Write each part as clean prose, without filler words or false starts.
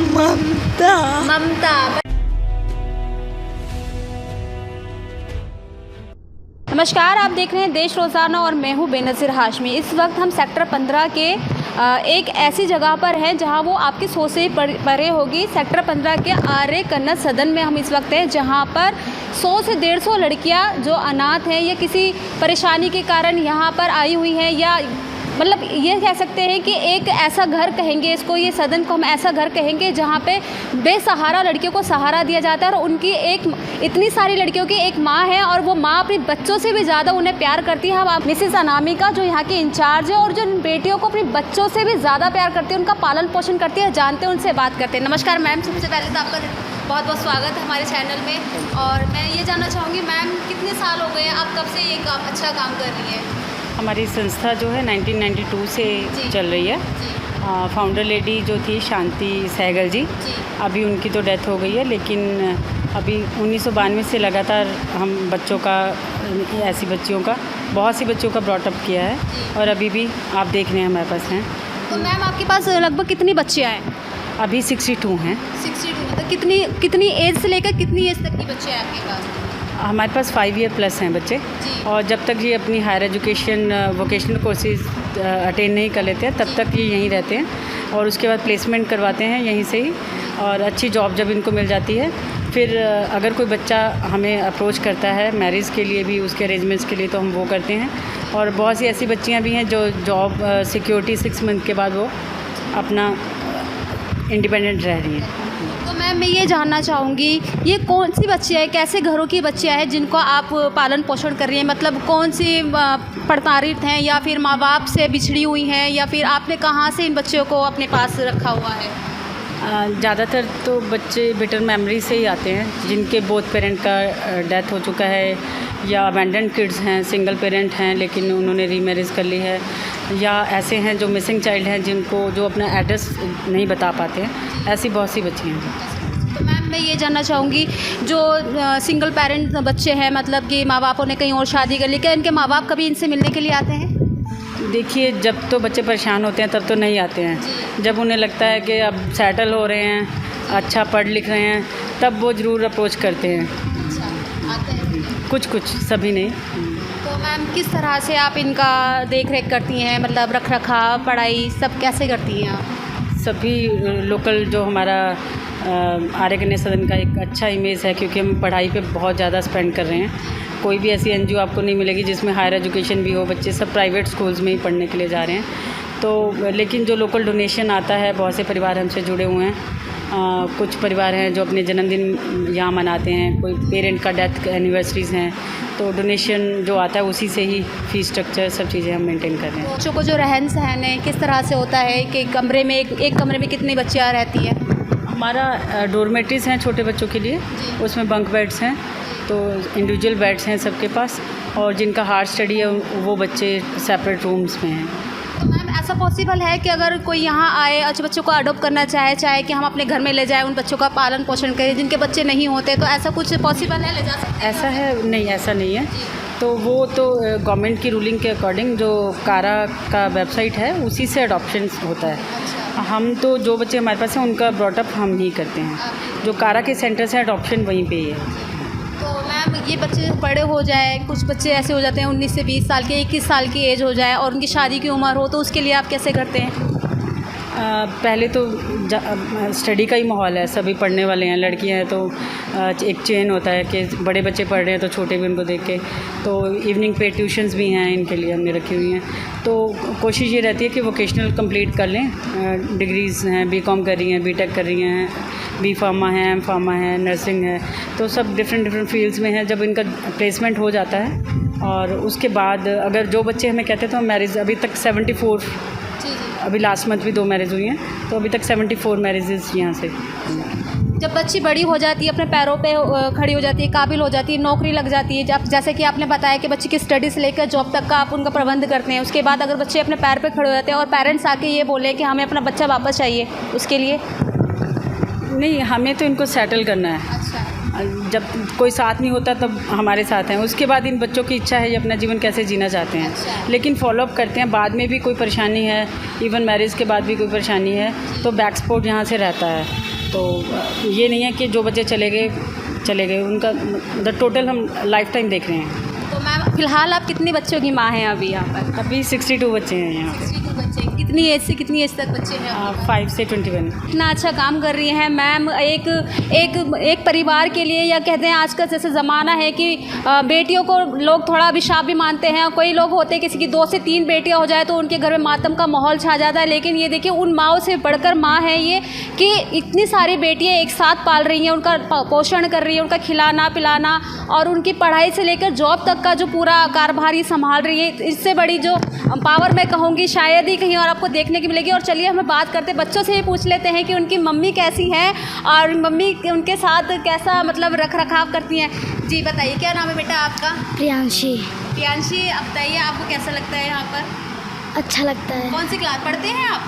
ममता। ममता। नमस्कार, आप देख रहे हैं देश रोज़ाना और मैं हूं बेनज़ीर हाशमी। इस वक्त हम सेक्टर 15 के एक ऐसी जगह पर हैं जहां वो आपकी सोच से परे होगी। सेक्टर 15 के आर्य कन्नड़ सदन में हम इस वक्त हैं, जहां पर 100 से 150 लड़कियां जो अनाथ हैं या किसी परेशानी के कारण यहां पर आई हुई हैं, या मतलब ये कह सकते हैं कि एक ऐसा घर कहेंगे इसको, ये सदन को हम ऐसा घर कहेंगे जहाँ पे बेसहारा लड़कियों को सहारा दिया जाता है। और उनकी एक इतनी सारी लड़कियों की एक माँ है और वो माँ अपनी बच्चों से भी ज़्यादा उन्हें प्यार करती है। हम मिसेस अनामिका जो यहाँ की इंचार्ज है और जो बेटियों को अपनी बच्चों से भी ज़्यादा प्यार करती है, उनका पालन पोषण करती है, जानते हैं, उनसे बात करते हैं। नमस्कार मैम, सबसे पहले तो आपका बहुत बहुत स्वागत है हमारे चैनल में। और मैं ये जानना चाहूँगी मैम, कितने साल हो गए हैं, आप कब से ये अच्छा काम कर रही हैं? हमारी संस्था जो है 1992 से चल रही है। फाउंडर लेडी जो थी शांति सहगल जी, अभी उनकी तो डेथ हो गई है, लेकिन अभी 1992 से लगातार हम बच्चों का, ऐसी बच्चियों का, बहुत सी बच्चों का ब्रॉटअप किया है और अभी भी आप देख रहे हैं हमारे पास हैं। तो मैम आपके पास लगभग कितनी बच्चियाँ हैं? अभी 62 हैं। 62 मतलब कितनी एज से लेकर कितनी एज तक की बच्चियाँ हैं आपके पास? हमारे पास 5 ईयर प्लस हैं बच्चे, और जब तक ये अपनी higher education vocational courses attend नहीं कर लेते हैं तब तक ये यहीं रहते हैं, और उसके बाद प्लेसमेंट करवाते हैं यहीं से ही, और अच्छी जॉब जब इनको मिल जाती है फिर अगर कोई बच्चा हमें अप्रोच करता है मैरिज के लिए भी, उसके अरेंजमेंट्स के लिए, तो हम वो करते हैं। और बहुत सी ऐसी बच्चियाँ भी हैं जो जॉब सिक्योरिटी 6 मंथ के बाद वो अपना इंडिपेंडेंट रह रही हैं। तो मैम मैं ये जानना चाहूँगी, ये कौन सी बच्चियाँ हैं, कैसे घरों की बच्चियाँ हैं जिनको आप पालन पोषण कर रही हैं? मतलब कौन सी प्रताड़ित हैं, या फिर माँ बाप से बिछड़ी हुई हैं, या फिर आपने कहाँ से इन बच्चों को अपने पास रखा हुआ है? ज़्यादातर तो बच्चे बेटर मेमोरी से ही आते हैं, जिनके बोथ पेरेंट का डेथ हो चुका है, या अबैंडन किड्स हैं, सिंगल पेरेंट हैं लेकिन उन्होंने रीमैरिज कर ली है, या ऐसे हैं जो मिसिंग चाइल्ड हैं जिनको जो अपना एड्रेस नहीं बता पाते हैं। ऐसी बहुत सी बच्चियाँ हैं। तो मैम मैं ये जानना चाहूँगी, जो सिंगल पेरेंट बच्चे हैं, मतलब कि माँ बापों ने कहीं और शादी कर ली, क्या इनके माँ बाप कभी इनसे मिलने के लिए आते हैं? देखिए, जब तो बच्चे परेशान होते हैं तब तो नहीं आते हैं। जब उन्हें लगता है कि अब सेटल हो रहे हैं, अच्छा पढ़ लिख रहे हैं, तब वो ज़रूर अप्रोच करते हैं। अच्छा, आते हैं कुछ, सभी नहीं। तो मैम किस तरह से आप इनका देख रेख करती हैं, मतलब रख रखाव, पढ़ाई सब कैसे करती हैं आप? सभी लोकल जो हमारा आर्य कन्नड़ सदन का एक अच्छा इमेज है, क्योंकि हम पढ़ाई पे बहुत ज़्यादा स्पेंड कर रहे हैं। कोई भी ऐसी एनजीओ आपको नहीं मिलेगी जिसमें हायर एजुकेशन भी हो, बच्चे सब प्राइवेट स्कूल्स में ही पढ़ने के लिए जा रहे हैं। तो लेकिन जो लोकल डोनेशन आता है, बहुत से परिवार हमसे जुड़े हुए हैं। कुछ परिवार हैं जो अपने जन्मदिन यहाँ मनाते हैं, कोई पेरेंट का डेथ एनिवर्सरीज़ हैं, तो डोनेशन जो आता है उसी से ही फ़ीस स्ट्रक्चर सब चीज़ें हम मेंटेन कर रहे हैं। बच्चों को जो रहन सहन है किस तरह से होता है कि कमरे में एक कमरे में कितनी बच्चियाँ रहती हैं? हमारा डोरमेट्रीज़ हैं छोटे बच्चों के लिए, उसमें बंक बेड्स हैं, तो इंडिविजुअल बेड्स हैं सबके पास, और जिनका हार्ड स्टडी है वो बच्चे सेपरेट रूम्स में हैं। तो मैम ऐसा पॉसिबल है कि अगर कोई यहाँ आए, अच्छे बच्चों को अडॉप्ट करना चाहे कि हम अपने घर में ले जाएं, उन बच्चों का पालन पोषण करें, जिनके बच्चे नहीं होते, तो ऐसा कुछ पॉसिबल है, ले जा सकते हैं? ऐसा है नहीं, ऐसा नहीं है। तो वो तो गवर्नमेंट की रूलिंग के अकॉर्डिंग जो कारा का वेबसाइट है उसी से अडॉप्शन होता है। हम तो जो बच्चे हमारे पास हैं उनका ब्रॉटअप हम ही करते हैं, जो कारा के सेंटर से अडॉप्शन वहीं पे ही है। तो मैम ये बच्चे बड़े हो जाए, कुछ बच्चे ऐसे हो जाते हैं 19 से 20 साल के, 21 साल की एज हो जाए और उनकी शादी की उम्र हो, तो उसके लिए आप कैसे करते हैं? पहले तो स्टडी का ही माहौल है, सभी पढ़ने वाले हैं, लड़कियां हैं, तो एक चेन होता है कि बड़े बच्चे पढ़ रहे हैं तो छोटे भी उनको देख के, तो इवनिंग पे ट्यूशन्स भी हैं इनके लिए हमने रखी हुई हैं। तो कोशिश ये रहती है कि वोकेशनल कंप्लीट कर लें, डिग्रीज़ हैं, बीकॉम कर रही हैं, बीटेक कर रही हैं, बी फार्मा है, एम फार्मा है, नर्सिंग है, तो सब डिफरेंट फील्ड्स में हैं। जब इनका प्लेसमेंट हो जाता है और उसके बाद अगर जो बच्चे हमें कहते हैं तो हम मैरिज, अभी तक 74, अभी लास्ट मंथ भी 2 मैरिज हुई हैं, तो अभी तक 74 मैरिजेस यहाँ से। जब बच्ची बड़ी हो जाती है, अपने पैरों पे खड़ी हो जाती है, काबिल हो जाती है, नौकरी लग जाती है, जब जैसे कि आपने बताया कि बच्ची की स्टडी से लेकर जॉब तक का आप उनका प्रबंध करते हैं, उसके बाद अगर बच्चे अपने पैर पे खड़े हो जाते हैं और पेरेंट्स आके ये बोले कि हमें अपना बच्चा वापस चाहिए, उसके लिए? नहीं, हमें तो इनको सेटल करना है। अच्छा। जब कोई साथ नहीं होता तब हमारे साथ हैं, उसके बाद इन बच्चों की इच्छा है ये अपना जीवन कैसे जीना चाहते हैं। अच्छा। लेकिन फॉलोअप करते हैं, बाद में भी कोई परेशानी है, इवन मैरिज के बाद भी कोई परेशानी है तो बैक सपोर्ट यहाँ से रहता है। तो ये नहीं है कि जो बच्चे चले गए, उनका टोटल हम लाइफ टाइम देख रहे हैं। तो मैम फिलहाल आप कितनी बच्चों की माँ हैं अभी यहाँ पर? अभी 62 बच्चे हैं यहाँ पे। 62 बच्चे। कितनी एज से कितनी एज तक बच्चे हैं? 5 से 21। इतना अच्छा काम कर रही हैं मैम। एक परिवार के लिए, या कहते हैं आजकल जैसे ज़माना है कि बेटियों को लोग थोड़ा अभिशाप भी मानते हैं। कोई लोग होते हैं किसी की 2 से 3 बेटियां हो जाए तो उनके घर में मातम का माहौल छा जाता है, लेकिन ये देखिए उन माँओं से बढ़कर माँ है ये, कि इतनी सारी बेटियां एक साथ पाल रही हैं, उनका पोषण कर रही है, उनका खिलाना पिलाना और उनकी पढ़ाई से लेकर जॉब तक का जो पूरा कारभार ये संभाल रही है। इससे बड़ी जो पावर मैं कहूँगी शायद ही कहीं और आपको देखने की मिलेगी। और चलिए हमें बात करते, बच्चों से ही पूछ लेते हैं कि उनकी मम्मी कैसी हैं और मम्मी उनके साथ कैसा मतलब रख रखाव करती हैं। जी बताइए, क्या नाम है बेटा आपका? प्रियांशी। प्रियांशी, आप बताइए आपको कैसा लगता है यहाँ पर? अच्छा लगता है। कौन सी क्लास पढ़ते हैं आप?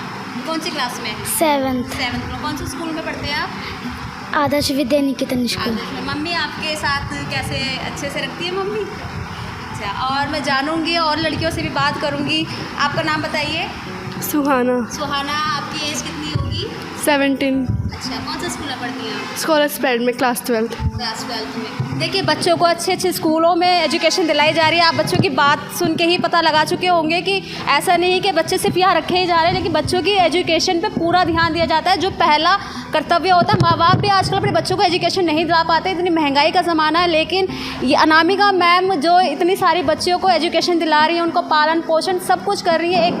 कौन सी क्लास में? 7th। कौन से स्कूल में पढ़ते हैं आप? आदर्श विद्या निकेतन स्कूल। मम्मी आपके साथ कैसे अच्छे से रखती है मम्मी? अच्छा, और मैं जानूंगी और लड़कियों से भी बात करूंगी। आपका नाम बताइए। सुहाना। सुहाना, आपकी एज कितनी होगी? 17। अच्छा, कौन सा स्कूल में पढ़ती हैं आप? स्कॉलर स्प्रेड में क्लास 12th। क्लास 12th में। देखिए बच्चों को अच्छे अच्छे स्कूलों में एजुकेशन दिलाई जा रही है। आप बच्चों की बात सुन के ही पता लगा चुके होंगे कि ऐसा नहीं कि बच्चे सिर्फ यहाँ रखे ही जा रहे हैं, लेकिन बच्चों की एजुकेशन पे पूरा ध्यान दिया जाता है। जो पहला कर्तव्य होता है, माँ बाप भी आजकल अपने बच्चों को एजुकेशन नहीं दिला पाते, इतनी महंगाई का ज़माना है, लेकिन ये अनामिका मैम जो इतनी सारी बच्चियों को एजुकेशन दिला रही है, उनको पालन पोषण सब कुछ कर रही है। एक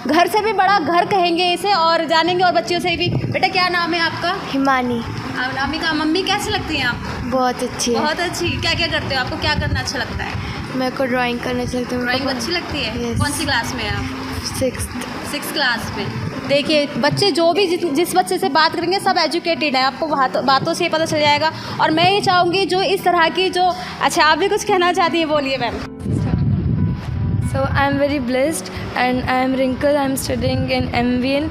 घर से भी बड़ा घर कहेंगे इसे, और जानेंगे और बच्चियों से भी। बेटा क्या नाम है आपका? हिमानी। अनामिका, मम्मी कैसी लगती हैं आप? बहुत अच्छी है। बहुत अच्छी। क्या क्या करते हो? आपको क्या करना अच्छा लगता है? मेरे को ड्राइंग करना चाहिए। ड्राइंग अच्छी लगती है? Yes। कौन सी क्लास में है आप? 6th क्लास में। देखिए बच्चे जो भी जिस बच्चे से बात करेंगे सब एजुकेटेड है, आपको बातों से ही पता चल जाएगा। और मैं ये चाहूँगी जो इस तरह की जो, अच्छा आप भी कुछ कहना चाहती हैं, बोलिए ma'am. So I am very blessed, and I am Rinkle. I am studying in MVN.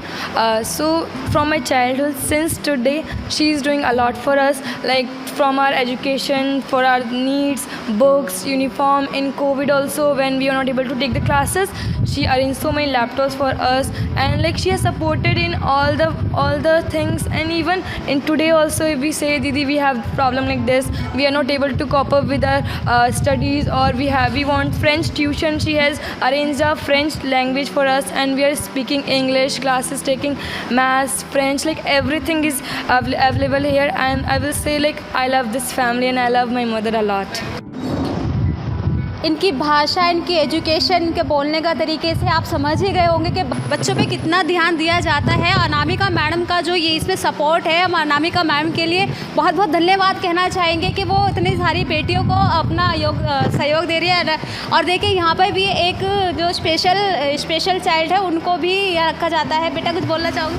So from my childhood, since today, she is doing a lot for us, like from our education, for our needs, books, uniform. In COVID also, when we were not able to take the classes, she arranged so many laptops for us, and like she has supported in all the things. And even in today also, if we say, Didi, we have problem like this, we are not able to cope up with our studies, or we want French tuition. She has arranged a French language for us, and we are speaking English classes, taking maths, French, like everything is available here. And I will say, like, I love this family and I love my mother a lot. इनकी भाषा, इनकी education, इनके बोलने का तरीके से आप समझ ही गए होंगे कि बच्चों पे कितना ध्यान दिया जाता है। अनामिका मैडम का जो ये इसमें सपोर्ट है, हम अनामिका मैडम के लिए बहुत बहुत धन्यवाद कहना चाहेंगे कि वो इतनी सारी बेटियों को अपना सहयोग दे रही है। और देखिए यहाँ पर भी एक जो स्पेशल चाइल्ड है उनको भी यहाँ रखा जाता है। बेटा कुछ बोलना चाहोगे?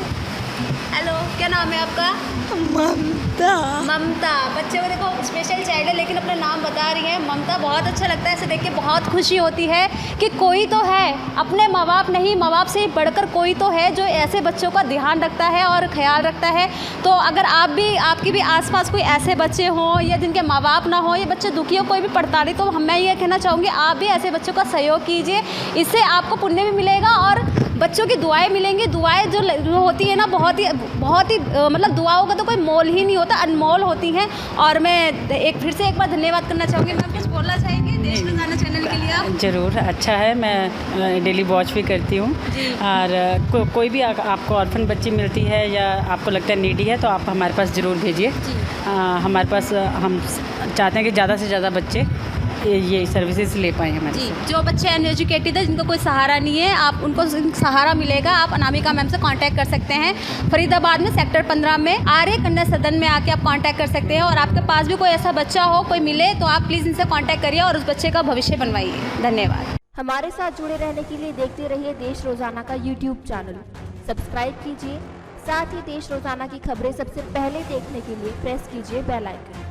हेलो, क्या नाम है आपका? ममता। बच्चे को देखो स्पेशल चाइल्ड है लेकिन अपना नाम बता रही है ममता। बहुत अच्छा लगता है इसे देख के, बहुत खुशी होती है कि कोई तो है, अपने माँ बाप नहीं, माँ बाप से बढ़कर कोई तो है जो ऐसे बच्चों का ध्यान रखता है और ख्याल रखता है। तो अगर आपकी भी आसपास कोई ऐसे बच्चे हों या जिनके माँ बाप ना हो, ये बच्चे दुखी हो, कोई भी पढ़ता नहीं, तो मैं ये कहना चाहूँगी आप भी ऐसे बच्चों का सहयोग कीजिए। इससे आपको पुण्य भी मिलेगा और बच्चों की दुआएं मिलेंगी। दुआएं जो होती है ना, बहुत ही मतलब दुआओं का तो कोई मोल ही नहीं होता, अनमोल होती हैं। और मैं फिर से एक बार धन्यवाद करना चाहूँगी। मैम कुछ बोलना चाहेंगे देश रोज़ाना चैनल के लिए आप? ज़रूर, अच्छा है, मैं डेली वॉच भी करती हूँ। और कोई भी आपको ऑर्फन बच्ची मिलती है या आपको लगता है नीडी है तो आप हमारे पास ज़रूर भेजिए। हमारे पास हम चाहते हैं कि ज़्यादा से ज़्यादा बच्चे ये सर्विसेज ले पाएँ हमारे से। जो बच्चे अनएजुकेटेड है, जिनको कोई सहारा नहीं है, आप उनको सहारा मिलेगा। आप अनामिका मैम से कांटेक्ट कर सकते हैं। फरीदाबाद में सेक्टर 15 में आर्य कन्या सदन में आके आप कांटेक्ट कर सकते हैं। और आपके पास भी कोई ऐसा बच्चा हो, कोई मिले, तो आप प्लीज़ इनसे कांटेक्ट करिए और उस बच्चे का भविष्य बनवाइए। धन्यवाद। हमारे साथ जुड़े रहने के लिए देखते रहिए देश रोजाना का YouTube चैनल। सब्सक्राइब कीजिए, साथ ही देश रोजाना की खबरें सबसे पहले देखने के लिए प्रेस कीजिए बेल आइकन।